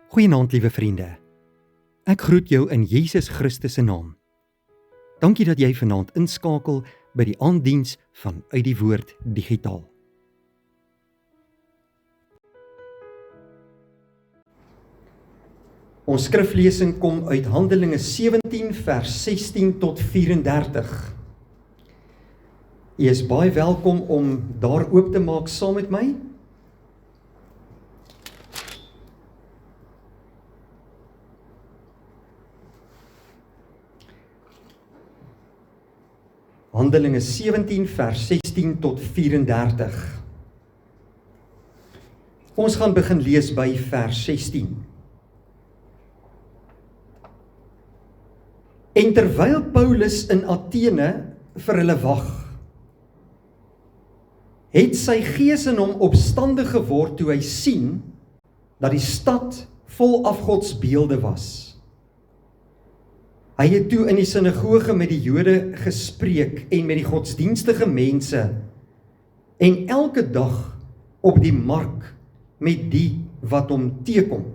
Goeienaand, liewe vriende. Ek groet jou in Jesus Christus se naam. Dankie dat jy vanaand inskakel by die aanddiens van Uit die Woord Digitaal. Ons skriflesing kom uit Handelinge 17 vers 16 tot 34. Jy is baie welkom om daar oop te maak saam met my. Handelinge 17 vers 16 tot 34. Ons gaan begin lees by vers 16. En terwyl Paulus in Athene vir hulle wag, het sy gees in hom opstandig geword toe hy sien dat die stad vol afgodsbeelde was. Hy het toe in die sinagoge met die Jode gespreek en met die godsdienstige mense en elke dag op die mark met die wat hom teekom.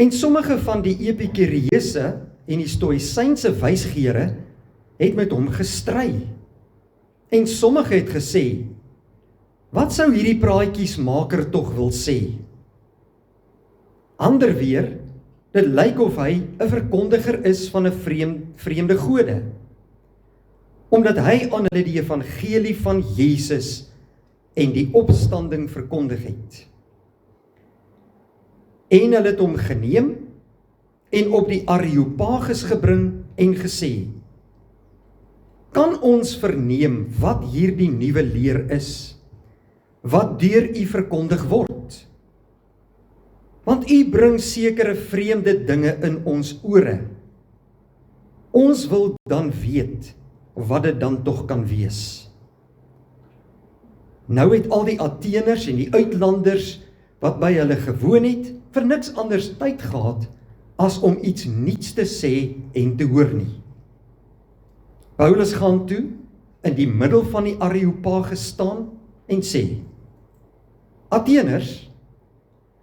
En sommige van die Epikureëse en die Stoïsynse wysgeere het met hom gestry. En sommige het gesê, wat sou hierdie praatjiesmaker tog wil sê? Ander weer, dit lyk of hy 'n verkondiger is van 'n vreemde gode, omdat hy aan hulle die evangelie van Jesus en die opstanding verkondig het. En hulle het hom geneem en op die Areopagus gebring en gesê, kan ons verneem wat hierdie nuwe leer is, wat deur u verkondig word? Want u bring sekere vreemde dinge in ons ore. Ons wil dan weet wat dit dan tog kan wees. Nou het al die Atheners en die uitlanders wat by hulle gewoon het, vir niks anders tyd gehad as om iets niets te sê en te hoor nie. Paulus gaan toe in die middel van die Areopagus staan en sê, Atheners,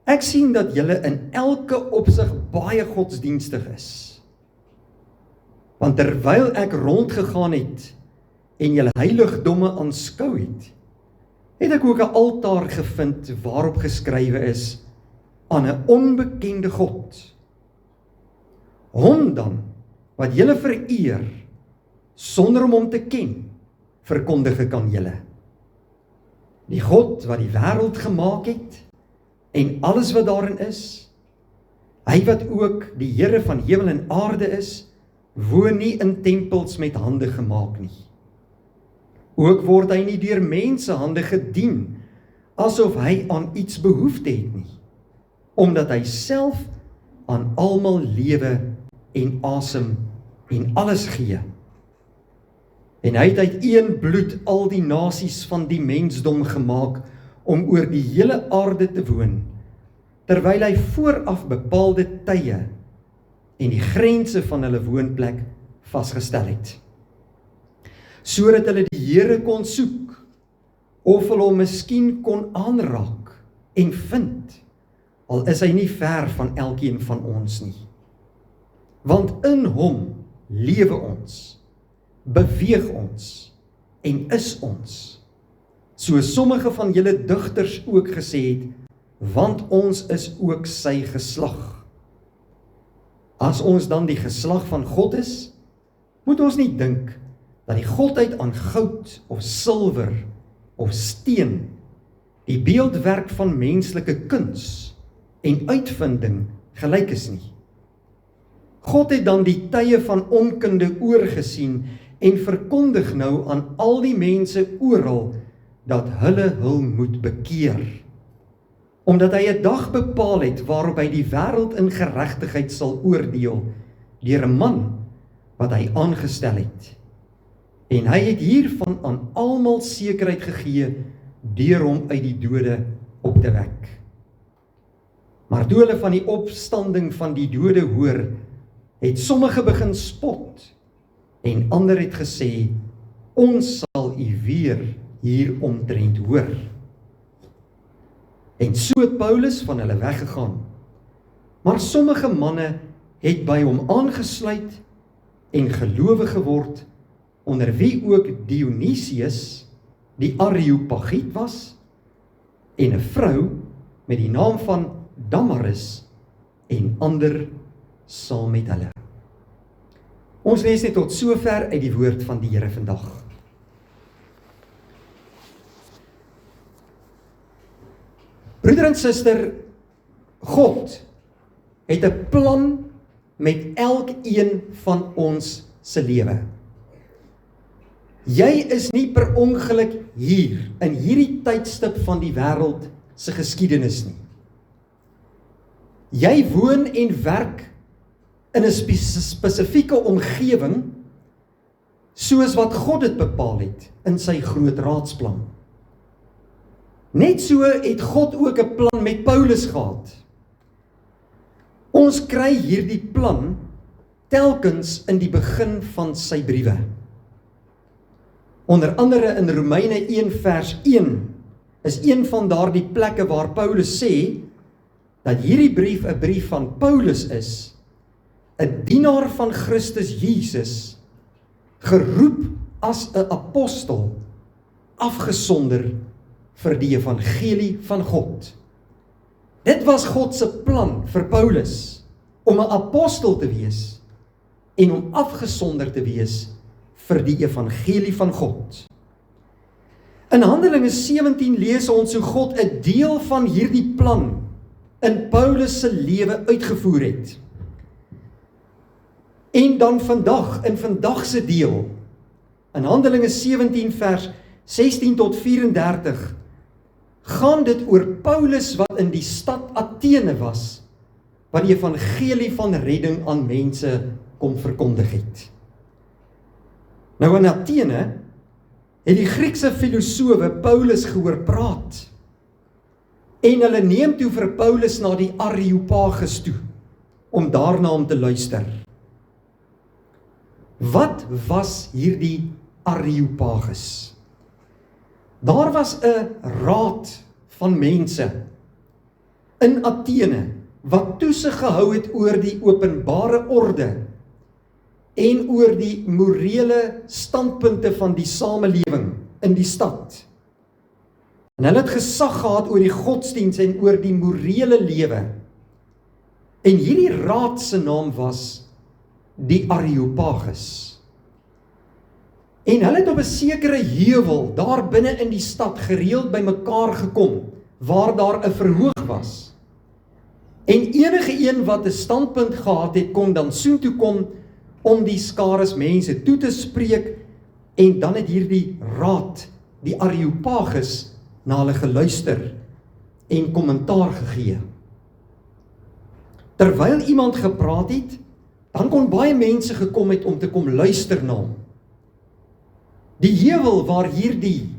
ek sien dat julle in elke opsig baie godsdienstig is. Want terwyl ek rondgegaan het en julle heiligdomme aanskou het, het ek ook 'n altaar gevind waarop geskrywe is aan 'n onbekende God. Hom dan, wat julle vereer, sonder om hom te ken, verkondig ek aan julle. Die God wat die wêreld gemaak het, en alles wat daarin is, hy wat ook die Here van hemel en aarde is, woon nie in tempels met hande gemaak nie. Ook word hy nie deur mense hande gedien, asof hy aan iets behoefte het nie, omdat hy self aan almal lewe en asem en alles gee. En hy het uit een bloed al die nasies van die mensdom gemaak, om oor die hele aarde te woon, terwyl hy vooraf bepaalde tye en die grense van hulle woonplek vasgestel het. Sodat hulle die Here kon soek, of hulle hom miskien kon aanraak en vind, al is hy nie ver van elkeen van ons nie. Want in hom lewe ons, beweeg ons en is ons, so sommige van julle digters ook gesê het, want ons is ook sy geslag. As ons dan die geslag van God is, moet ons nie dink dat die godheid aan goud of silwer of steen, die beeldwerk van menslike kuns en uitvinding gelyk is nie. God het dan die tye van onkunde oorgesien en verkondig nou aan al die mense oral dat hulle hul moet bekeer. Omdat hy 'n dag bepaal het waarop hy die wêreld in geregtigheid sal oordeel deur 'n man wat hy aangestel het. En hy het hiervan aan almal sekerheid gegee deur hom uit die dode op te wek. Maar toe hulle van die opstanding van die dode hoor, het sommige begin spot en ander het gesê, ons sal u weer hier omtrent hoor. En so het Paulus van hulle weggegaan. Maar sommige manne het by hom aangesluit en gelowig geword, onder wie ook Dionysius, die Areopagiet was, en 'n vrou met die naam van Damaris, en ander saam met hulle. Ons lees net tot sover uit die woord van die Here vandag. Broeder en suster, God het 'n plan met elkeen van ons se lewe. Jy is nie per ongeluk hier, in hierdie tydstip van die wêreld se geskiedenis nie. Jy woon en werk in 'n spesifieke omgewing, soos wat God dit bepaal het in sy groot raadsplan. Net so het God ook 'n plan met Paulus gehad. Ons kry hierdie plan telkens in die begin van sy briewe. Onder andere in Romeine 1 vers 1 is een van daardie plekke waar Paulus sê dat hierdie brief 'n brief van Paulus is, 'n dienaar van Christus Jesus, geroep as 'n apostel, afgesonder vir die evangelie van God. Dit was God se plan vir Paulus, om 'n apostel te wees en om afgesonder te wees vir die evangelie van God. In Handelinge 17 lees ons hoe God 'n deel van hierdie plan in Paulus se lewe uitgevoer het. En dan vandag, in vandag se deel, in Handelinge 17 vers 16 tot 34, gaan dit oor Paulus wat in die stad Athene was, wat die evangelie van redding aan mense kom verkondig het. Nou in Athene het die Griekse filosowe Paulus gehoor praat, en hulle neem toe vir Paulus na die Areopagus toe, om daarna om te luister. Wat was hierdie Areopagus? Daar was 'n raad van mense in Athene, wat toesig gehou het oor die openbare orde, en oor die morele standpunte van die samelewing in die stad. En hulle het gesag gehad oor die godsdiens en oor die morele lewe. En hierdie raad se naam was die Areopagus. En hulle het op 'n sekere heuwel daar binne in die stad gereeld bymekaar gekom, waar daar 'n verhoog was. En enige een wat 'n standpunt gehad het, kon dan soontoe kom om die skares mense toe te spreek, en dan het hierdie raad, die Areopagus, na hulle geluister en kommentaar gegee. Terwyl iemand gepraat het, dan kon baie mense gekom het om te kom luister na hom. Die heuwel waar hierdie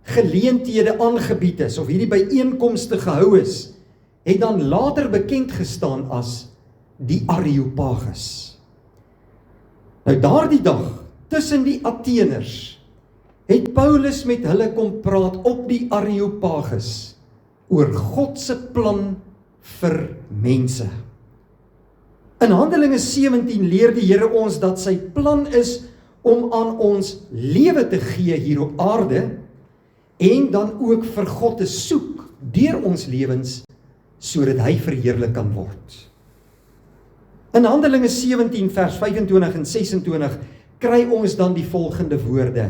geleenthede aangebied is, of hierdie byeenkomste gehou is, het dan later bekend gestaan as die Areopagus. Nou daardie dag, tussen die Atheners, het Paulus met hulle kom praat op die Areopagus oor God se plan vir mense. In Handelinge 17 leer die Here ons dat sy plan is om aan ons lewe te gee hier op aarde, en dan ook vir God te soek deur ons lewens, sodat hy verheerlik kan word. In Handelinge 17 vers 25 en 26 kry ons dan die volgende woorde.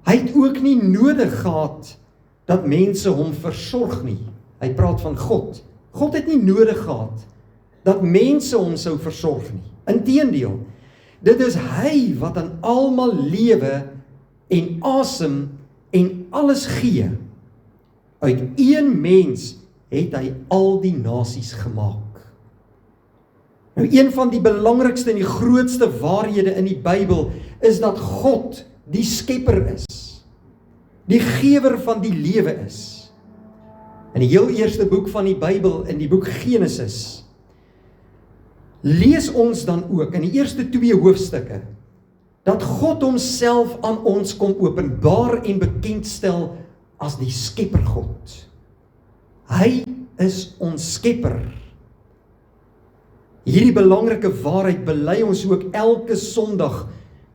Hy het ook nie nodig gehad dat mense hom versorg nie. Hy praat van God. God het nie nodig gehad dat mense hom sou versorg nie. Inteendeel, dit is hy wat aan almal lewe en asem en alles gee. Uit een mens het hy al die nasies gemaak. Nou, een van die belangrikste en die grootste waarhede in die Bybel is dat God die skepper is, die gewer van die lewe is. In die heel eerste boek van die Bybel, in die boek Genesis, lees ons dan ook in die eerste 2 hoofstukke, dat God homself aan ons kom openbaar en bekendstel as die skeppergod. Hy is ons skepper. Hierdie belangrike waarheid bely ons ook elke Sondag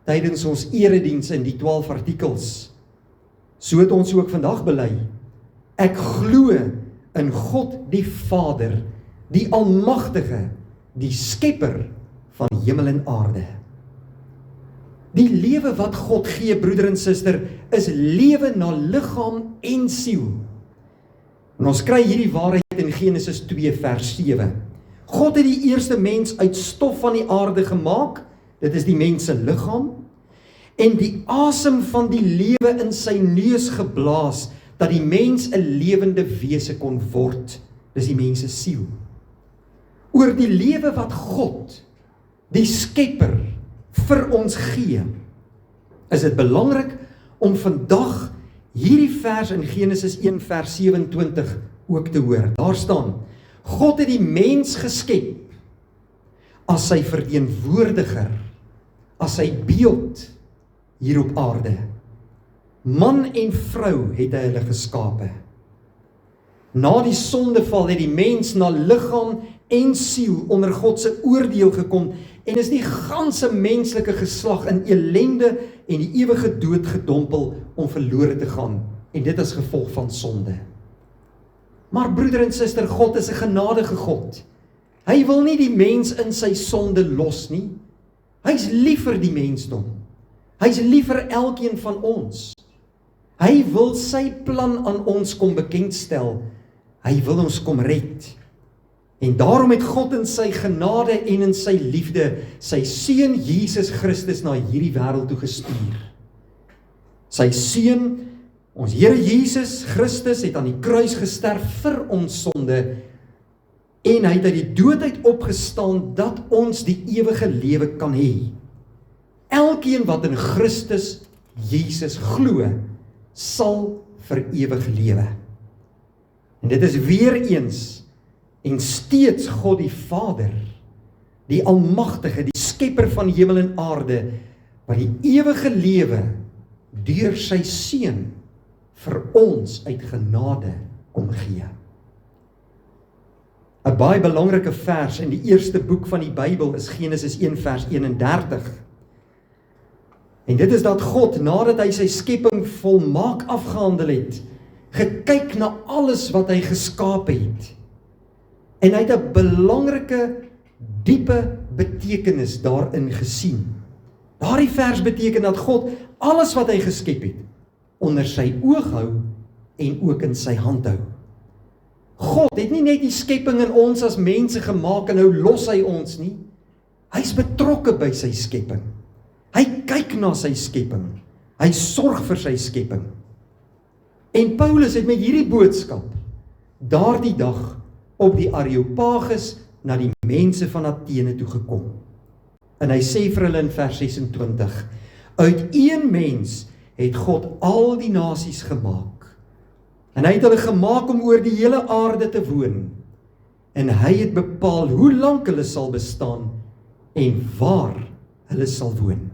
tydens ons erediens in die 12 artikels. So het ons ook vandag bely. Ek glo in God die Vader, die Almagtige, die skepper van hemel en aarde. Die lewe wat God gee, broeder en suster, is lewe na liggaam en siel. En ons kry hierdie waarheid in Genesis 2 vers 7. God het die eerste mens uit stof van die aarde gemaak, dit is die mens se liggaam, en die asem van die lewe in sy neus geblaas, dat die mens 'n lewende wese kon word, dis die mens se siel. Oor die lewe wat God, die skepper, vir ons gee, is dit belangrik om vandag hierdie vers in Genesis 1 vers 27 ook te hoor. Daar staan, God het die mens geskep as sy verteenwoordiger, as sy beeld hier op aarde. Man en vrou het hy hulle geskape. Na die sondeval het die mens na liggaam en siel onder God se oordeel gekom en is die ganse menslike geslag in ellende en die ewige dood gedompel om verlore te gaan. En dit is gevolg van sonde. Maar broeder en suster, God is 'n genadige God. Hy wil nie die mens in sy sonde los nie. Hy's lief vir die mensdom. Hy's lief vir elkeen van ons. Hy wil sy plan aan ons kom bekendstel. Hy wil ons kom red. En daarom het God in sy genade en in sy liefde sy seun Jesus Christus na hierdie wêreld toe gestuur. Sy seun, ons Here Jesus Christus, het aan die kruis gesterf vir ons sonde en hy het uit die dood uit opgestaan dat ons die ewige lewe kan hê. Elkeen wat in Christus Jesus glo, sal vir ewig lewe. En dit is weer eens en steeds God die Vader, die Almagtige, die skepper van hemel en aarde, wat die ewige lewe deur sy seun vir ons uit genade kom gee. 'n Baie belangrike vers in die eerste boek van die Bybel is Genesis 1 vers 31. En dit is dat God, nadat hy sy skepping volmaak afgehandel het, gekyk na alles wat hy geskaap het. En hy het 'n belangrike, diepe betekenis daarin gesien. Daardie vers beteken dat God alles wat hy geskep het, onder sy oog hou en ook in sy hand hou. God het nie net die skepping in ons as mense gemaak en nou los hy ons nie. Hy's betrokke by sy skepping. Hy kyk na sy skepping. Hy sorg vir sy skepping. En Paulus het met hierdie boodskap daardie dag op die Areopagus na die mense van Athene toe gekom. En hy sê vir hulle in vers 26, uit een mens het God al die nasies gemaak. En hy het hulle gemaak om oor die hele aarde te woon. En hy het bepaal hoe lank hulle sal bestaan en waar hulle sal woon.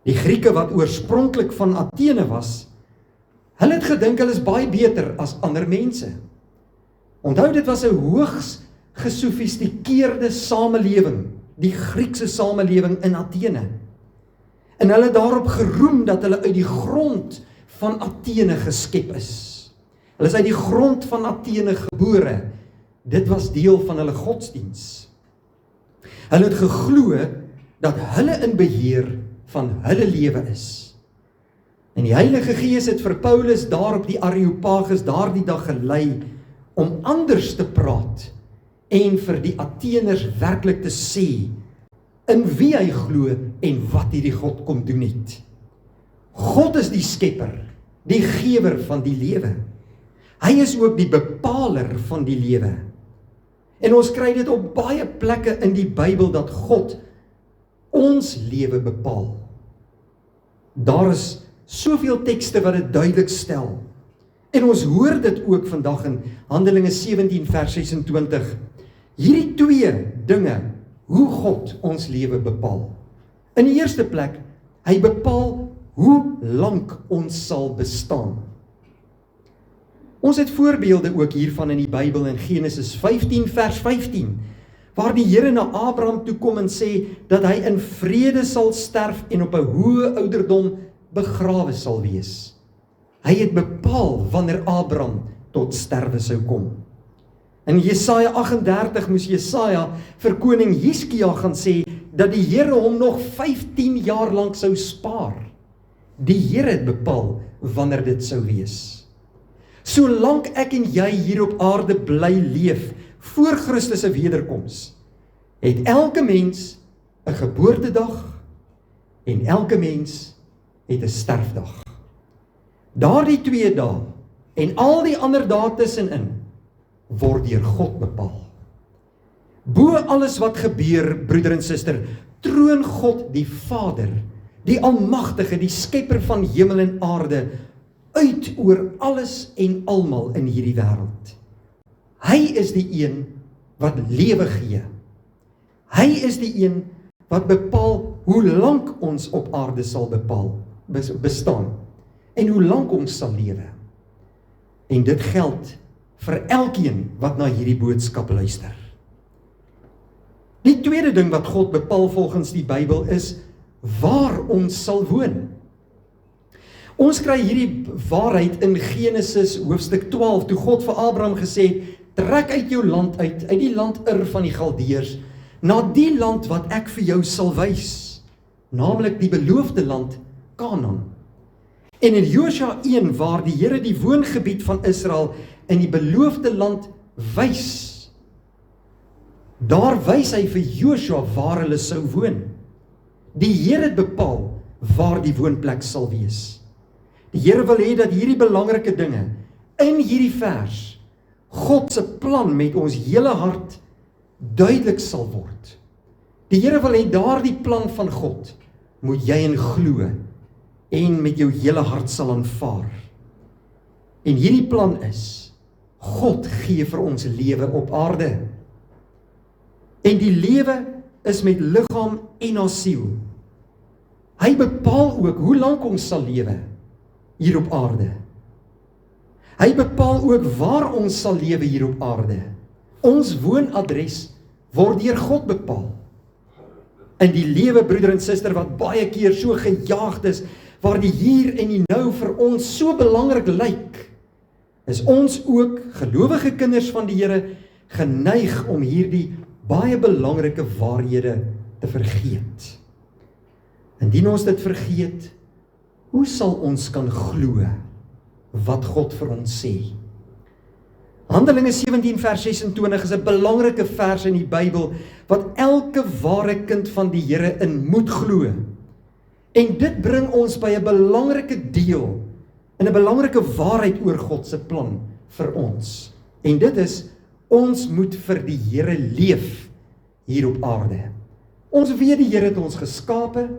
Die Grieke wat oorspronklik van Athene was, hulle het gedink hulle is baie beter as ander mense. Onthou, dit was 'n hoogs gesofistikeerde samelewing, die Griekse samelewing in Athene. En hulle het daarop geroem dat hulle uit die grond van Athene geskep is. Hulle is uit die grond van Athene gebore. Dit was deel van hulle godsdiens. Hulle het geglo dat hulle in beheer van hulle lewe is. En die Heilige Gees het vir Paulus daar op die Areopagus daardie dag gelei om anders te praat en vir die Atheners werklik te sê in wie hy glo en wat hierdie God kom doen het. God is die skepper, die gewer van die lewe. Hy is ook die bepaler van die lewe. En ons kry dit op baie plekke in die Bybel dat God ons lewe bepaal. Daar is soveel tekste wat dit duidelik stel. En ons hoor dit ook vandag in Handelinge 17 vers 26. Hierdie twee dinge, hoe God ons lewe bepaal. In die eerste plek, hy bepaal hoe lank ons sal bestaan. Ons het voorbeelde ook hiervan in die Bybel in Genesis 15 vers 15, waar die Here na Abraham toe kom en sê dat hy in vrede sal sterf en op 'n hoë ouderdom begrawe sal wees. Hy het bepaal wanneer Abraham tot sterwe sou kom. In Jesaja 38 moes Jesaja vir koning Hiskia gaan sê dat die Here hom nog 15 jaar lank sou spaar. Die Here het bepaal wanneer dit sou wees. Solank ek en jy hier op aarde bly leef, voor Christus se wederkoms, het elke mens 'n geboortedag en elke mens het 'n sterfdag. Daardie 2 dae en al die ander dae tussenin word deur God bepaal. Bo alles wat gebeur, broeder en suster, troon God die Vader, die Almagtige, die Skepper van hemel en aarde, uit oor alles en almal in hierdie wêreld. Hy is die een wat lewe gee. Hy is die een wat bepaal hoe lank ons op aarde sal bestaan en hoe lank ons sal lewe. En dit geld vir elkeen wat na hierdie boodskap luister. Die tweede ding wat God bepaal volgens die Bybel is waar ons sal woon. Ons kry hierdie waarheid in Genesis hoofstuk 12, toe God vir Abraham gesê het, trek uit jou land uit die land Ur van die Galdeërs, na die land wat ek vir jou sal wys, naamlik die beloofde land Kanaan. En in Josua 1, waar die Here die woongebied van Israel in die beloofde land wys, daar wys hy vir Josua waar hulle sou woon. Die Here het bepaal waar die woonplek sal wees. Die Here wil hê dat hierdie belangrike dinge in hierdie vers God se plan met ons hele hart duidelik sal word. Die Here wil hê daardie plan van God moet jy in glo en met jou hele hart sal aanvaar. En hierdie plan is, God gee vir ons lewe op aarde. En die lewe is met liggaam en siel. Hy bepaal ook hoe lank ons sal lewe hier op aarde. Hy bepaal ook waar ons sal lewe hier op aarde. Ons woonadres word deur God bepaal. In die lewe, broeder en suster, wat baie keer so gejaagd is, waar die hier en die nou vir ons so belangrik lyk, is ons ook, gelowige kinders van die Here, geneig om hierdie baie belangrike waarhede te vergeet. Indien ons dit vergeet, hoe sal ons kan glo wat God vir ons sê? Handelinge 17 vers 26 is 'n belangrike vers in die Bybel, wat elke ware kind van die Here in moet glo. En dit bring ons by 'n belangrike deel, en 'n belangrike waarheid oor God se plan vir ons. En dit is, ons moet vir die Here leef hier op aarde. Ons weet die Here het ons geskape,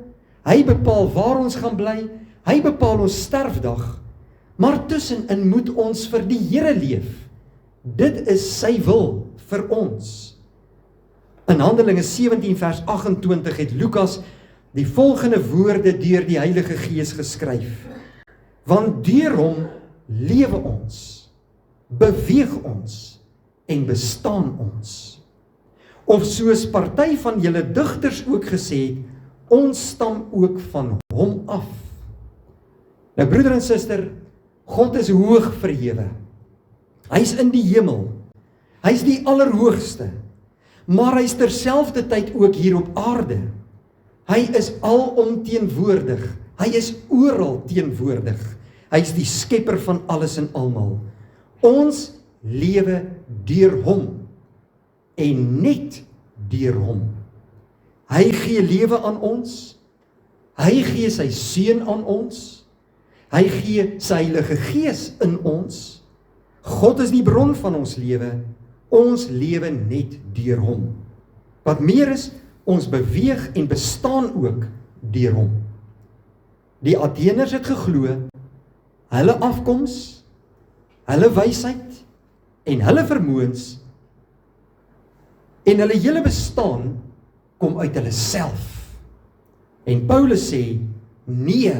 hy bepaal waar ons gaan bly, hy bepaal ons sterfdag, maar tussenin moet ons vir die Here leef. Dit is sy wil vir ons. In Handelinge 17 vers 28 het Lukas die volgende woorde deur die Heilige Gees geskryf. Want deur hom lewe ons, beweeg ons en bestaan ons. Of soos party van julle digters ook gesê het, ons stam ook van hom af. Nou broeder en suster, God is hoog verhewe. Hy is in die hemel. Hy is die allerhoogste. Maar hy is terselfdertyd ook hier op aarde. Hy is alomteenwoordig. Hy is oral teenwoordig. Hy is die skepper van alles en almal. Ons lewe deur hom en net deur hom. Hy gee lewe aan ons. Hy gee sy seun aan ons. Hy gee sy Heilige Gees in ons. God is die bron van ons lewe. Ons lewe net deur hom. Wat meer is, ons beweeg en bestaan ook deur hom. Die Atheners het geglo, hulle afkoms, hulle wysheid en hulle vermoëns en hulle hele bestaan kom uit hulle self. En Paulus sê, nee,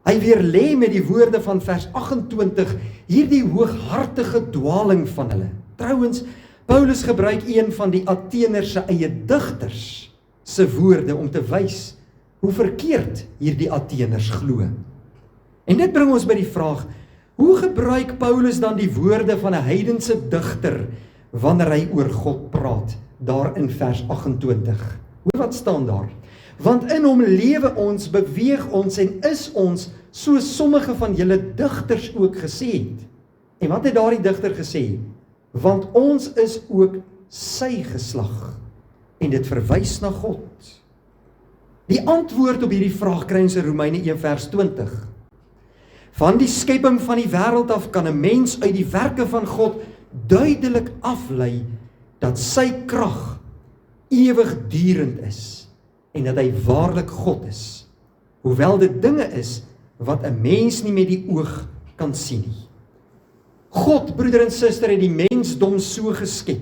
Hy weerlê met die woorde van vers 28 hierdie hooghartige dwaling van hulle. Trouwens, Paulus gebruik een van die Atheners se eie digters se woorde om te wys hoe verkeerd hierdie Atheners glo. En dit bring ons by die vraag, hoe gebruik Paulus dan die woorde van 'n heidense digter wanneer hy oor God praat, daar in vers 28? Hoor wat staan daar? Want in hom lewe ons, beweeg ons en is ons, soos sommige van julle digters ook gesê het. En wat het daardie digter gesê? Want ons is ook sy geslag. En dit verwys na God. Die antwoord op hierdie vraag kry ons in Romeine 1 vers 20. Van die skepping van die wêreld af kan 'n mens uit die werke van God duidelik aflei dat sy krag ewigdurend is en dat hy waarlik God is, hoewel dit dinge is wat 'n mens nie met die oog kan sien nie. God, broeder en suster, het die mensdom so geskep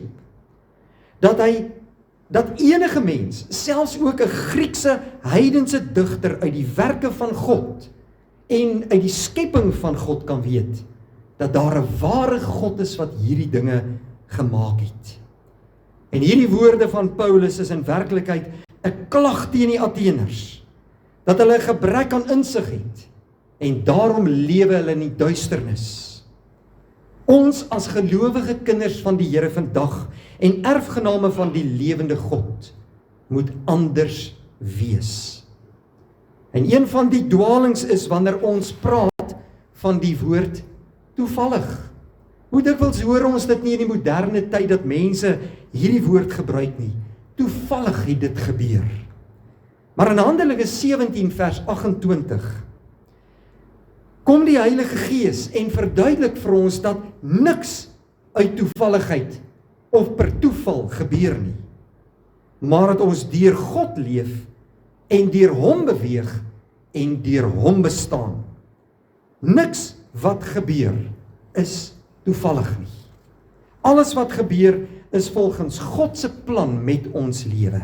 dat enige mens, selfs ook 'n Griekse heidense digter uit die werke van God en uit die skepping van God kan weet dat daar 'n ware God is wat hierdie dinge gemaak het. En hierdie woorde van Paulus is in werklikheid 'n klag teen die Atheners, dat hulle 'n gebrek aan insig het en daarom lewe hulle in die duisternis. Ons as gelowige kinders van die Here vandag en erfgename van die lewende God moet anders wees. En een van die dwalings is wanneer ons praat van die woord toevallig. Hoe dikwels hoor ons dit nie in die moderne tyd dat mense hierdie woord gebruik nie. Toevallig het dit gebeur. Maar in Handelinge 17 vers 28 kom die Heilige Gees en verduidelik vir ons dat niks uit toevalligheid of per toeval gebeur nie, maar dat ons deur God leef en deur hom beweeg en deur hom bestaan. Niks wat gebeur is toevallig nie. Alles wat gebeur is volgens God se plan met ons lewe.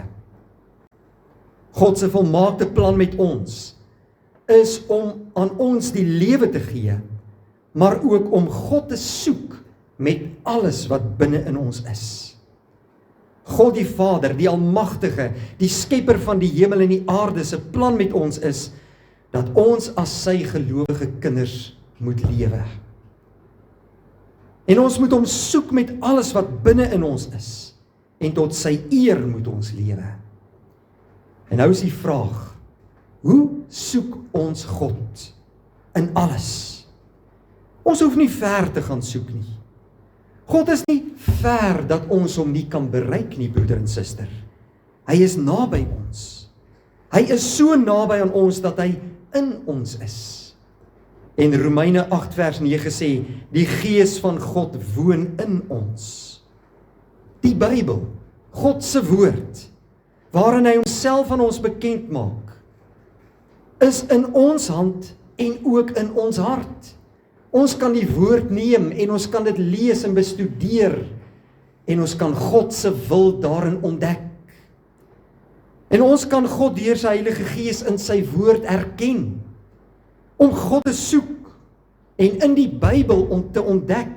God se volmaakte plan met ons is om aan ons die lewe te gee, maar ook om God te soek met alles wat binne in ons is. God die Vader, die Almagtige, die skepper van die hemel en die aarde, se plan met ons is dat ons as sy gelowige kinders moet lewe. En ons moet hom soek met alles wat binne in ons is, en tot sy eer moet ons lewe. En nou is die vraag, hoe soek ons God in alles? Ons hoef nie ver te gaan soek nie. God is nie ver dat ons hom nie kan bereik nie, broeder en suster. Hy is naby ons. Hy is so naby aan ons dat hy in ons is. En Romeine 8 vers 9 sê, die Gees van God woon in ons. Die Bybel, God se woord, waarin hy homself aan ons bekend maak, is in ons hand en ook in ons hart. Ons kan die woord neem en ons kan dit lees en bestudeer en ons kan God se wil daarin ontdek. En ons kan God deur sy Heilige Gees in sy woord erken, om God te soek en in die Bybel om te ontdek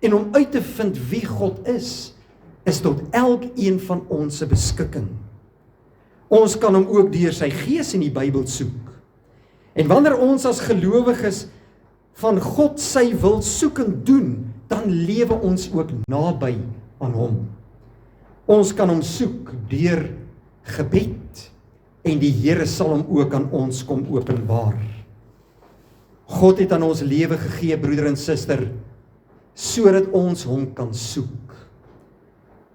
en om uit te vind wie God is tot elkeen van ons se beskikking. Ons kan hom ook deur sy Gees in die Bybel soek. En wanneer ons as gelowiges van God sy wil soek en doen, dan lewe ons ook naby aan hom. Ons kan hom soek deur gebed en die Here sal hom ook aan ons kom openbaar. God het aan ons lewe gegee, broeder en suster, sodat ons hom kan soek.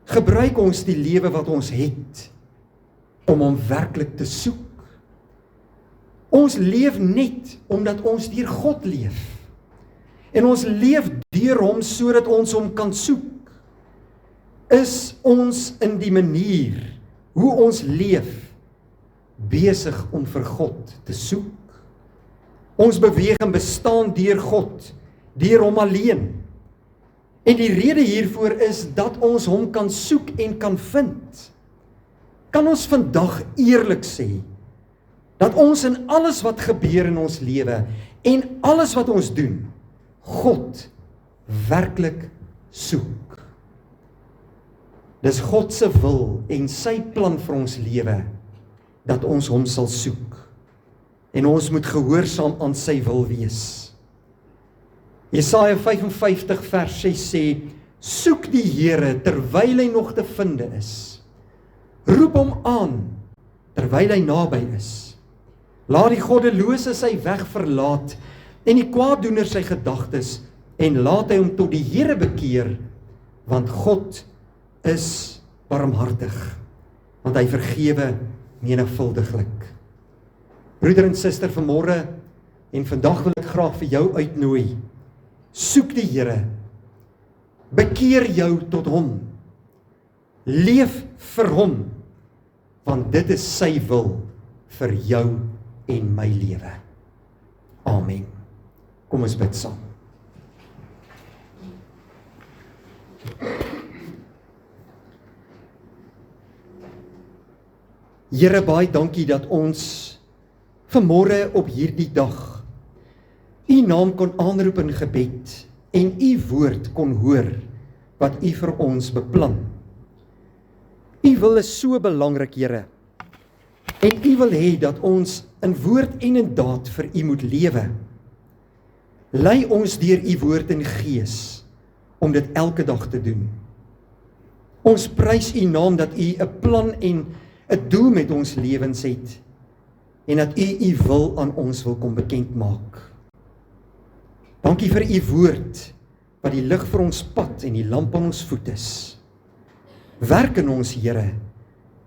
Gebruik ons die lewe wat ons het om hom werklik te soek. Ons leef net omdat ons deur God leef. En ons leef deur hom sodat ons hom kan soek. Is ons in die manier hoe ons leef besig om vir God te soek? Ons beweeg en bestaan deur God, deur hom alleen. En die rede hiervoor is dat ons hom kan soek en kan vind. Kan ons vandag eerlik sê dat ons in alles wat gebeur in ons lewe en alles wat ons doen, God werklik soek. Dis God se wil en sy plan vir ons lewe, dat ons hom sal soek. En ons moet gehoorsaam aan sy wil wees. Jesaja 55 vers 6 sê, soek die Here terwyl hy nog te vinde is. Roep hom aan terwyl hy naby is. Laat die goddelose sy weg verlaat en die kwaaddoener sy gedagtes en laat hy hom tot die Here bekeer, want God is barmhartig, want hy vergewe menigvuldiglik. Broeder en suster, vanmôre en vandag wil ek graag vir jou uitnooi. Soek die Here, bekeer jou tot hom, leef vir hom, want dit is sy wil vir jou en my lewe. Amen. Kom ons bid saam. Here, baie dankie dat ons vanmôre op hierdie dag u naam kon aanroep in gebed en u woord kon hoor wat u vir ons beplan. U wil is so belangrik, Here, en u wil hê dat ons in woord en in daad vir u moet lewe. Lei ons deur u woord en gees om dit elke dag te doen. Ons prys u naam dat u 'n plan en 'n doel met ons lewens het en dat u wil aan ons wil kom bekend maak. Dankie vir u woord wat die lig vir ons pad en die lamp aan ons voet is. Werk in ons, Here,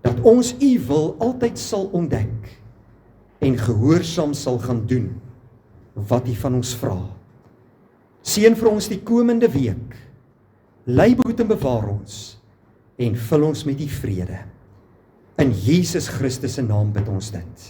dat ons u wil altyd sal ontdek en gehoorsaam sal gaan doen wat u van ons vra. Seën vir ons die komende week. Lei, behoed en bewaar ons en vul ons met die vrede. In Jesus Christus se naam bid ons dit.